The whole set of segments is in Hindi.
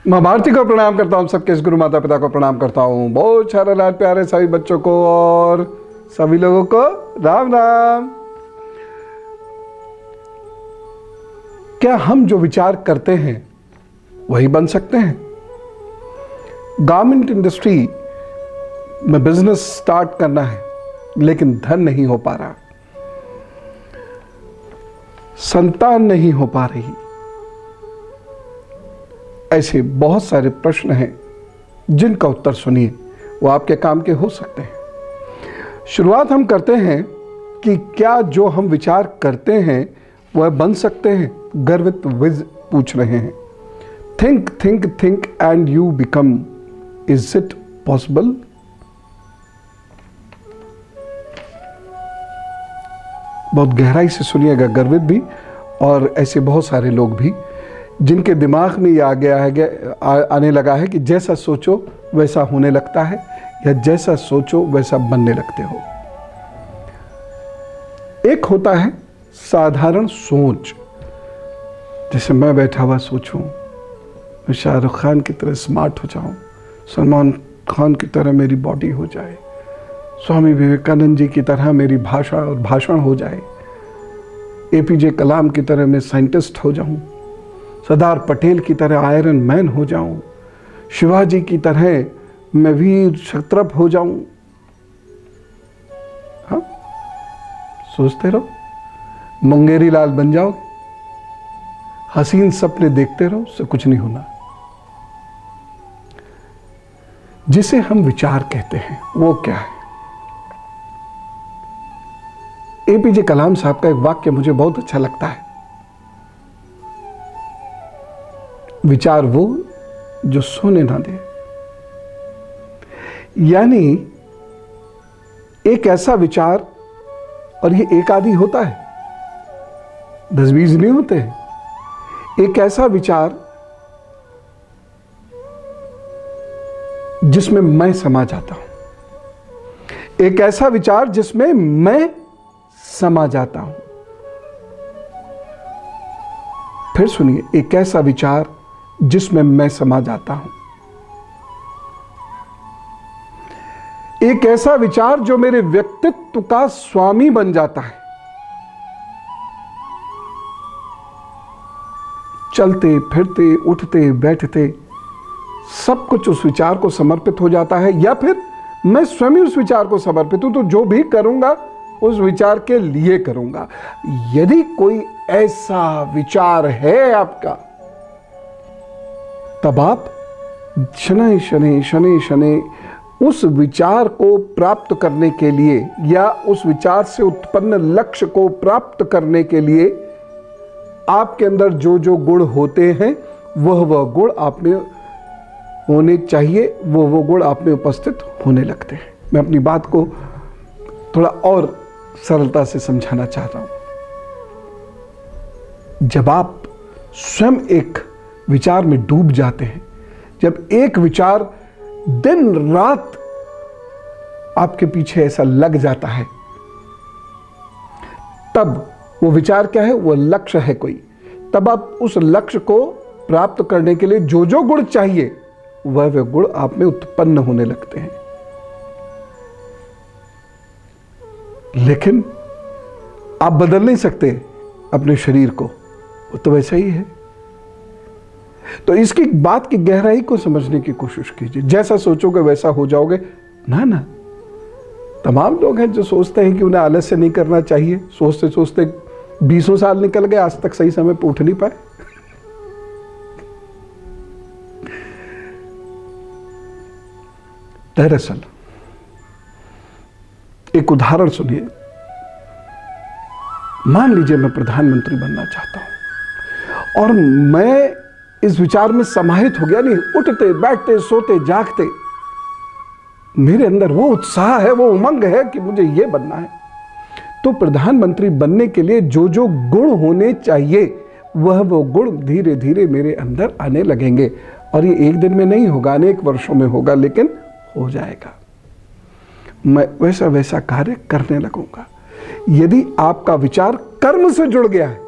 माँ भारती को प्रणाम करता हूँ, सबके इस गुरु माता पिता को प्रणाम करता हूँ, बहुत सारे लाल प्यारे सभी बच्चों को और सभी लोगों को राम राम। क्या हम जो विचार करते हैं वही बन सकते हैं? गारमेंट इंडस्ट्री में बिजनेस स्टार्ट करना है लेकिन धन नहीं हो पा रहा, संतान नहीं हो पा रही, ऐसे बहुत सारे प्रश्न हैं जिनका उत्तर सुनिए, वो आपके काम के हो सकते हैं। शुरुआत हम करते हैं कि क्या जो हम विचार करते हैं वह बन सकते हैं? गर्वित विज पूछ रहे हैं। Think think think and you become, is it possible? बहुत गहराई से सुनिएगा, गर्वित भी और ऐसे बहुत सारे लोग भी जिनके दिमाग में ये आ गया है, आने लगा है कि जैसा सोचो वैसा होने लगता है या जैसा सोचो वैसा बनने लगते हो। एक होता है साधारण सोच, जैसे मैं बैठा हुआ सोचूं मैं शाहरुख खान की तरह स्मार्ट हो जाऊं, सलमान खान की तरह मेरी बॉडी हो जाए, स्वामी विवेकानंद जी की तरह मेरी भाषा और भाषण हो जाए, एपीजे कलाम की तरह मैं साइंटिस्ट हो जाऊं, सरदार पटेल की तरह आयरन मैन हो जाऊं, शिवाजी की तरह मैं वीर क्षत्रप हो जाऊं। हाँ, सोचते रहो, मुंगेरी लाल बन जाओ, हसीन सपने देखते रहो, उससे कुछ नहीं होना। जिसे हम विचार कहते हैं वो क्या है? एपीजे कलाम साहब का एक वाक्य मुझे बहुत अच्छा लगता है, विचार वो जो सोने ना दे। यानी एक ऐसा विचार, और ये एक आदि होता है, 10-20 नहीं होते हैं, एक ऐसा विचार जिसमें मैं समा जाता हूं, एक ऐसा विचार जिसमें मैं समा जाता हूं। फिर सुनिए, एक ऐसा विचार जिसमें मैं समा जाता हूं, एक ऐसा विचार जो मेरे व्यक्तित्व का स्वामी बन जाता है। चलते फिरते उठते बैठते सब कुछ उस विचार को समर्पित हो जाता है, या फिर मैं स्वयं उस विचार को समर्पित हूं, तो जो भी करूंगा उस विचार के लिए करूंगा। यदि कोई ऐसा विचार है आपका, तब आप शनै शनै शनै शनै उस विचार को प्राप्त करने के लिए या उस विचार से उत्पन्न लक्ष्य को प्राप्त करने के लिए आपके अंदर जो जो गुण होते हैं वह गुण आप में होने चाहिए, वो गुण आप में उपस्थित होने लगते हैं। मैं अपनी बात को थोड़ा और सरलता से समझाना चाहता हूं। जब आप स्वयं एक विचार में डूब जाते हैं, जब एक विचार दिन रात आपके पीछे ऐसा लग जाता है, तब वो विचार क्या है? वो लक्ष्य है कोई। तब आप उस लक्ष्य को प्राप्त करने के लिए जो जो गुण चाहिए वह गुण आप में उत्पन्न होने लगते हैं। लेकिन आप बदल नहीं सकते अपने शरीर को, वो तो वैसा ही है। तो इसकी बात की गहराई को समझने की कोशिश कीजिए। जैसा सोचोगे वैसा हो जाओगे ना। तमाम लोग हैं जो सोचते हैं कि उन्हें आलस्य नहीं करना चाहिए, सोचते सोचते 20 साल निकल गए, आज तक सही समय पर उठ नहीं पाए। दरअसल एक उदाहरण सुनिए। मान लीजिए मैं प्रधानमंत्री बनना चाहता हूं और मैं इस विचार में समाहित हो गया, नहीं उठते बैठते सोते जागते मेरे अंदर वो उत्साह है, वो उमंग है कि मुझे ये बनना है। तो प्रधानमंत्री बनने के लिए जो जो गुण होने चाहिए वो गुण धीरे धीरे मेरे अंदर आने लगेंगे, और ये एक दिन में नहीं होगा, अनेक वर्षों में होगा, लेकिन हो जाएगा। मैं वैसा वैसा कार्य करने लगूंगा। यदि आपका विचार कर्म से जुड़ गया है,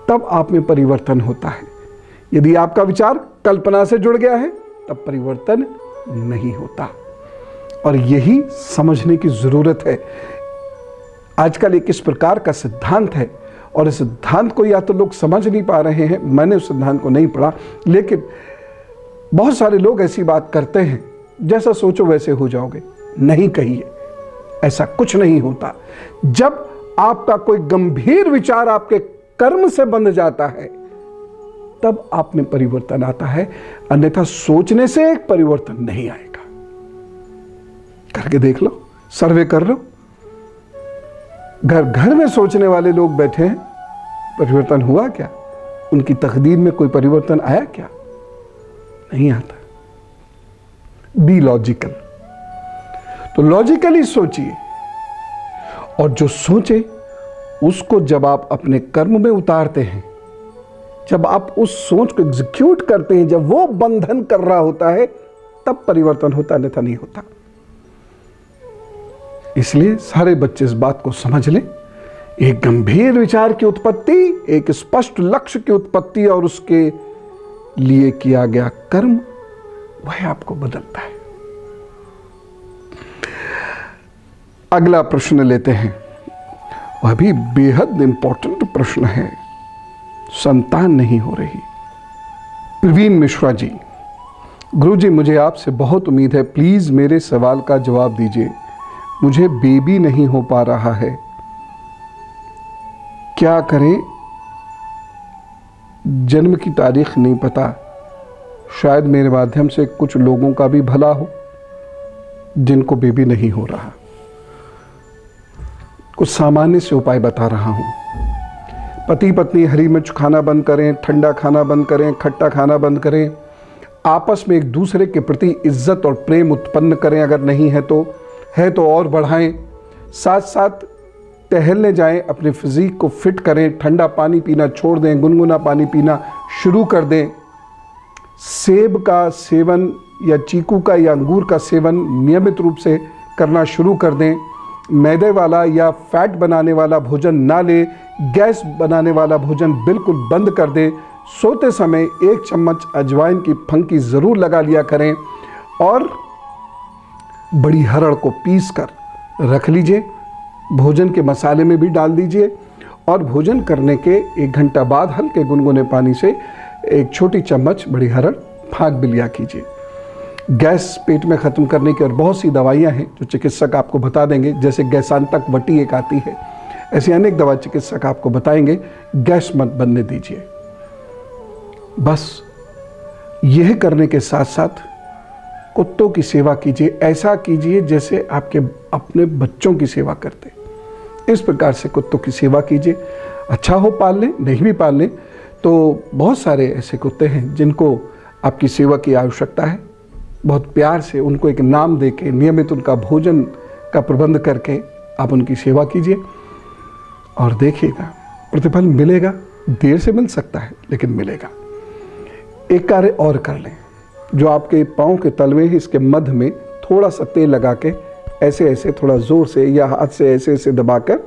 तब आप में परिवर्तन होता है। यदि आपका विचार कल्पना से जुड़ गया है तब परिवर्तन नहीं होता, और यही समझने की जरूरत है। आजकल एक इस प्रकार का सिद्धांत है, और इस सिद्धांत को या तो लोग समझ नहीं पा रहे हैं, मैंने उस सिद्धांत को नहीं पढ़ा, लेकिन बहुत सारे लोग ऐसी बात करते हैं, जैसा सोचो वैसे हो जाओगे। नहीं कहिए, ऐसा कुछ नहीं होता। जब आपका कोई गंभीर विचार आपके कर्म से बंध जाता है तब आप में परिवर्तन आता है, अन्यथा सोचने से एक परिवर्तन नहीं आएगा। करके देख लो, सर्वे कर लो। घर घर में सोचने वाले लोग बैठे हैं, परिवर्तन हुआ क्या? उनकी तकदीर में कोई परिवर्तन आया क्या? नहीं आता। Be logical. तो लॉजिकली सोचिए, और जो सोचे उसको जब आप अपने कर्म में उतारते हैं, जब आप उस सोच को एग्जीक्यूट करते हैं, जब वो बंधन कर रहा होता है, तब परिवर्तन होता, अन्यथा नहीं होता। इसलिए सारे बच्चे इस बात को समझ लें, एक गंभीर विचार की उत्पत्ति, एक स्पष्ट लक्ष्य की उत्पत्ति और उसके लिए किया गया कर्म, वह आपको बदलता है। अगला प्रश्न लेते हैं, वह भी बेहद इंपॉर्टेंट प्रश्न है। संतान नहीं हो रही। प्रवीण मिश्रा जी, गुरुजी मुझे आपसे बहुत उम्मीद है, प्लीज मेरे सवाल का जवाब दीजिए। मुझे बेबी नहीं हो पा रहा है, क्या करें? जन्म की तारीख नहीं पता, शायद मेरे माध्यम से कुछ लोगों का भी भला हो जिनको बेबी नहीं हो रहा। कुछ सामान्य से उपाय बता रहा हूं। पति पत्नी हरी मिर्च खाना बंद करें, ठंडा खाना बंद करें, खट्टा खाना बंद करें, आपस में एक दूसरे के प्रति इज्जत और प्रेम उत्पन्न करें, अगर नहीं है तो और बढ़ाएं। साथ साथ टहलने जाएं, अपने फिजिक को फिट करें, ठंडा पानी पीना छोड़ दें, गुनगुना पानी पीना शुरू कर दें। सेब का सेवन या चीकू का या अंगूर का सेवन नियमित रूप से करना शुरू कर दें। मैदे वाला या फैट बनाने वाला भोजन ना लें, गैस बनाने वाला भोजन बिल्कुल बंद कर दें। सोते समय 1 चम्मच अजवाइन की फंकी ज़रूर लगा लिया करें, और बड़ी हरड़ को पीस कर रख लीजिए, भोजन के मसाले में भी डाल दीजिए, और भोजन करने के 1 घंटा बाद हल्के गुनगुने पानी से 1 छोटी चम्मच बड़ी हरड़ फाँक भी लिया कीजिए। गैस पेट में ख़त्म करने की और बहुत सी दवाइयाँ हैं जो चिकित्सक आपको बता देंगे, जैसे गैसांतक वटी एक आती है, ऐसी अनेक दवा चिकित्सक आपको बताएंगे। गैस मत बनने दीजिए। बस यह करने के साथ साथ कुत्तों की सेवा कीजिए। ऐसा कीजिए जैसे आपके अपने बच्चों की सेवा करते, इस प्रकार से कुत्तों की सेवा कीजिए। अच्छा हो पाल लें, नहीं भी पाल लें तो बहुत सारे ऐसे कुत्ते हैं जिनको आपकी सेवा की आवश्यकता है। बहुत प्यार से उनको एक नाम देके, नियमित उनका भोजन का प्रबंध करके आप उनकी सेवा कीजिए, और देखिएगा प्रतिफल मिलेगा। देर से मिल सकता है लेकिन मिलेगा। एक कार्य और कर लें, जो आपके पाँव के तलवे हैं, इसके मध्य में थोड़ा सा तेल लगा के ऐसे ऐसे थोड़ा ज़ोर से या हाथ से ऐसे ऐसे दबाकर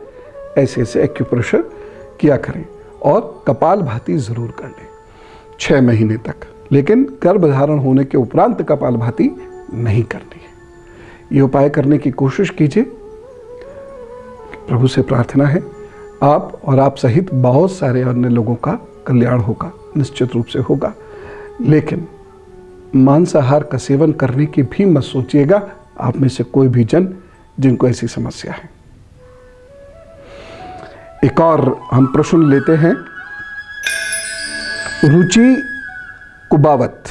ऐसे ऐसे एक्यूप्रेशर किया करें, और कपालभाति ज़रूर कर लें 6 महीने तक। लेकिन गर्भधारण होने के उपरांत कपालभाति नहीं करनी है। ये उपाय करने की कोशिश कीजिए। प्रभु से प्रार्थना है आप और आप सहित बहुत सारे अन्य लोगों का कल्याण होगा, निश्चित रूप से होगा। लेकिन मांसाहार का सेवन करने की भी मत सोचिएगा, आप में से कोई भी जन जिनको ऐसी समस्या है। एक और हम प्रश्न लेते हैं, रुचि कुबावत।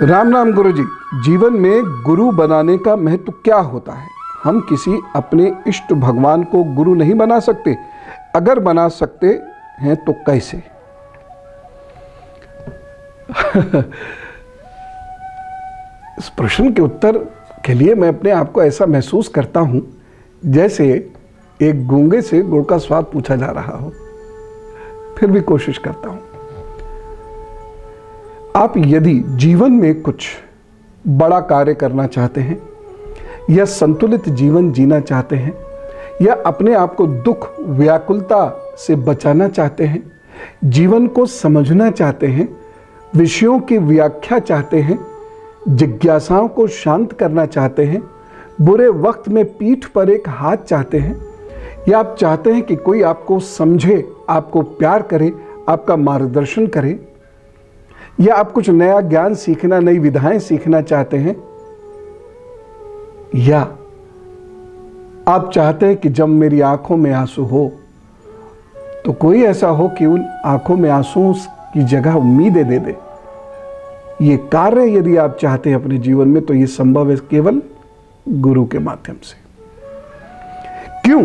राम राम गुरु जी, जीवन में गुरु बनाने का महत्व क्या होता है? हम किसी अपने इष्ट भगवान को गुरु नहीं बना सकते, अगर बना सकते हैं तो कैसे? इस प्रश्न के उत्तर के लिए मैं अपने आप को ऐसा महसूस करता हूं जैसे एक गूंगे से गुड़ का स्वाद पूछा जा रहा हो। फिर भी कोशिश करता हूं। आप यदि जीवन में कुछ बड़ा कार्य करना चाहते हैं, या संतुलित जीवन जीना चाहते हैं, या अपने आप को दुख व्याकुलता से बचाना चाहते हैं, जीवन को समझना चाहते हैं, विषयों की व्याख्या चाहते हैं, जिज्ञासाओं को शांत करना चाहते हैं, बुरे वक्त में पीठ पर एक हाथ चाहते हैं, या आप चाहते हैं कि कोई आपको समझे, आपको प्यार करे, आपका मार्गदर्शन करे, या आप कुछ नया ज्ञान सीखना, नई विधाएं सीखना चाहते हैं, या आप चाहते हैं कि जब मेरी आंखों में आंसू हो तो कोई ऐसा हो कि उन आंखों में आंसुओं की जगह उम्मीदें दे दे। ये कार्य यदि आप चाहते हैं अपने जीवन में तो ये संभव है केवल गुरु के माध्यम से। क्यों?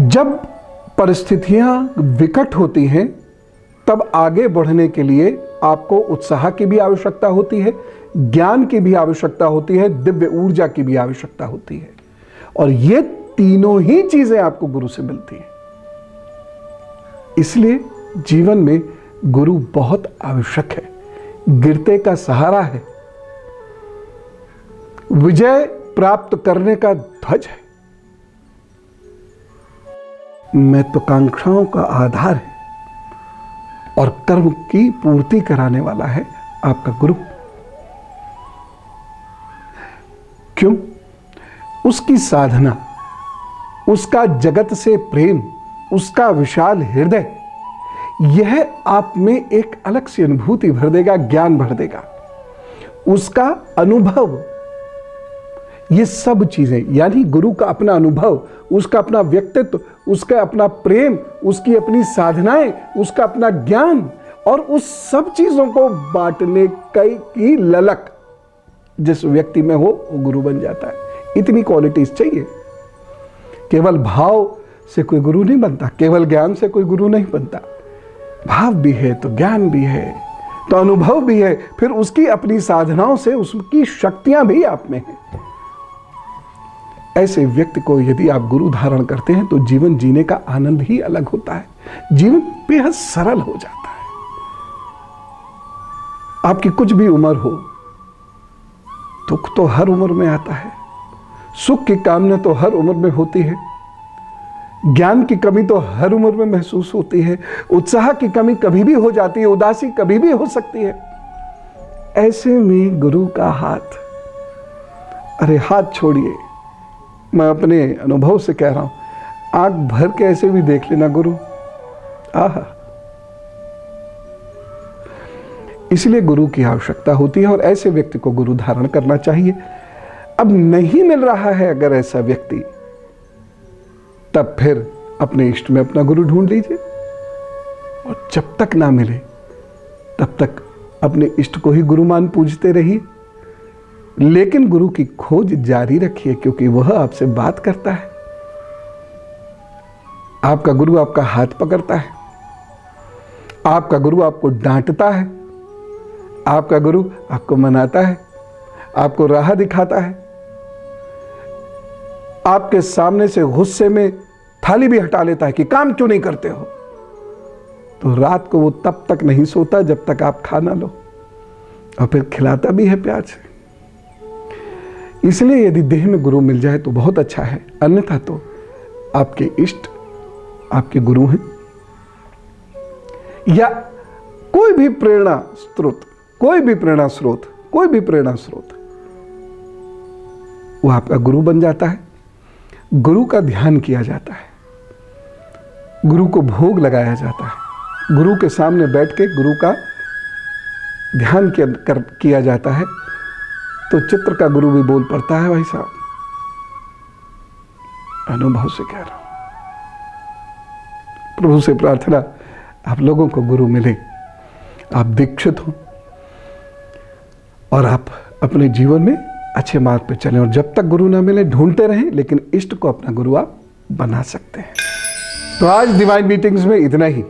जब परिस्थितियां विकट होती हैं तब आगे बढ़ने के लिए आपको उत्साह की भी आवश्यकता होती है, ज्ञान की भी आवश्यकता होती है, दिव्य ऊर्जा की भी आवश्यकता होती है, और ये तीनों ही चीजें आपको गुरु से मिलती हैं। इसलिए जीवन में गुरु बहुत आवश्यक है, गिरते का सहारा है, विजय प्राप्त करने का ध्वज है, महत्वाकांक्षाओं का आधार है, और कर्म की पूर्ति कराने वाला है आपका गुरु। क्यों? उसकी साधना, उसका जगत से प्रेम, उसका विशाल हृदय, यह आप में एक अलग सी अनुभूति भर देगा, ज्ञान भर देगा। उसका अनुभव, ये सब चीजें, यानी गुरु का अपना अनुभव, उसका अपना व्यक्तित्व, उसका अपना प्रेम, उसकी अपनी साधनाएं, उसका अपना ज्ञान, और उस सब चीजों को बांटने की ललक जिस व्यक्ति में हो वो गुरु बन जाता है। इतनी क्वालिटीज चाहिए। केवल भाव से कोई गुरु नहीं बनता, केवल ज्ञान से कोई गुरु नहीं बनता। भाव भी है तो ज्ञान भी है तो अनुभव भी है, फिर उसकी अपनी साधनाओं से उसकी शक्तियां भी आप में हैं। ऐसे व्यक्ति को यदि आप गुरु धारण करते हैं तो जीवन जीने का आनंद ही अलग होता है, जीवन बेहद सरल हो जाता है। आपकी कुछ भी उम्र हो, दुख तो हर उम्र में आता है, सुख की कामना तो हर उम्र में होती है, ज्ञान की कमी तो हर उम्र में महसूस होती है, उत्साह की कमी कभी भी हो जाती है, उदासी कभी भी हो सकती है। ऐसे में गुरु का हाथ, अरे हाथ छोड़िए, मैं अपने अनुभव से कह रहा हूं, आंख भर के ऐसे भी देख लेना गुरु, आहा। इसलिए गुरु की आवश्यकता होती है और ऐसे व्यक्ति को गुरु धारण करना चाहिए। अब नहीं मिल रहा है अगर ऐसा व्यक्ति, तब फिर अपने इष्ट में अपना गुरु ढूंढ लीजिए, और जब तक ना मिले तब तक अपने इष्ट को ही गुरु मान पूजते रहिए, लेकिन गुरु की खोज जारी रखिए, क्योंकि वह आपसे बात करता है। आपका गुरु आपका हाथ पकड़ता है, आपका गुरु आपको डांटता है, आपका गुरु आपको मनाता है, आपको राह दिखाता है, आपके सामने से गुस्से में थाली भी हटा लेता है कि काम क्यों नहीं करते हो। तो रात को वो तब तक नहीं सोता जब तक आप खा ना लो, और फिर खिलाता भी है प्यार से। इसलिए यदि देह में गुरु मिल जाए तो बहुत अच्छा है, अन्यथा तो आपके इष्ट आपके गुरु हैं, या कोई भी प्रेरणा स्रोत, वो आपका गुरु बन जाता है। गुरु का ध्यान किया जाता है, गुरु को भोग लगाया जाता है, गुरु के सामने बैठ के गुरु का ध्यान किया जाता है, तो चित्र का गुरु भी बोल पड़ता है। भाई साहब, अनुभव से कह रहा हूं, प्रभु से प्रार्थना आप लोगों को गुरु मिले, आप दीक्षित हो, और आप अपने जीवन में अच्छे मार्ग पे चलें। और जब तक गुरु ना मिले ढूंढते रहें, लेकिन इष्ट को अपना गुरु आप बना सकते हैं। तो आज डिवाइन मीटिंग्स में इतना ही।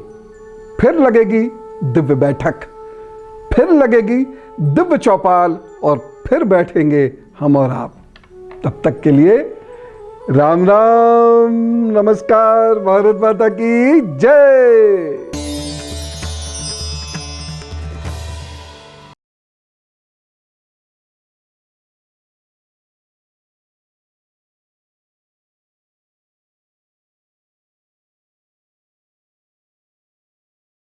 फिर लगेगी दिव्य बैठक, फिर लगेगी दिव्य चौपाल, और फिर बैठेंगे हम और आप। तब तक के लिए राम राम, नमस्कार, भारत माता की जय।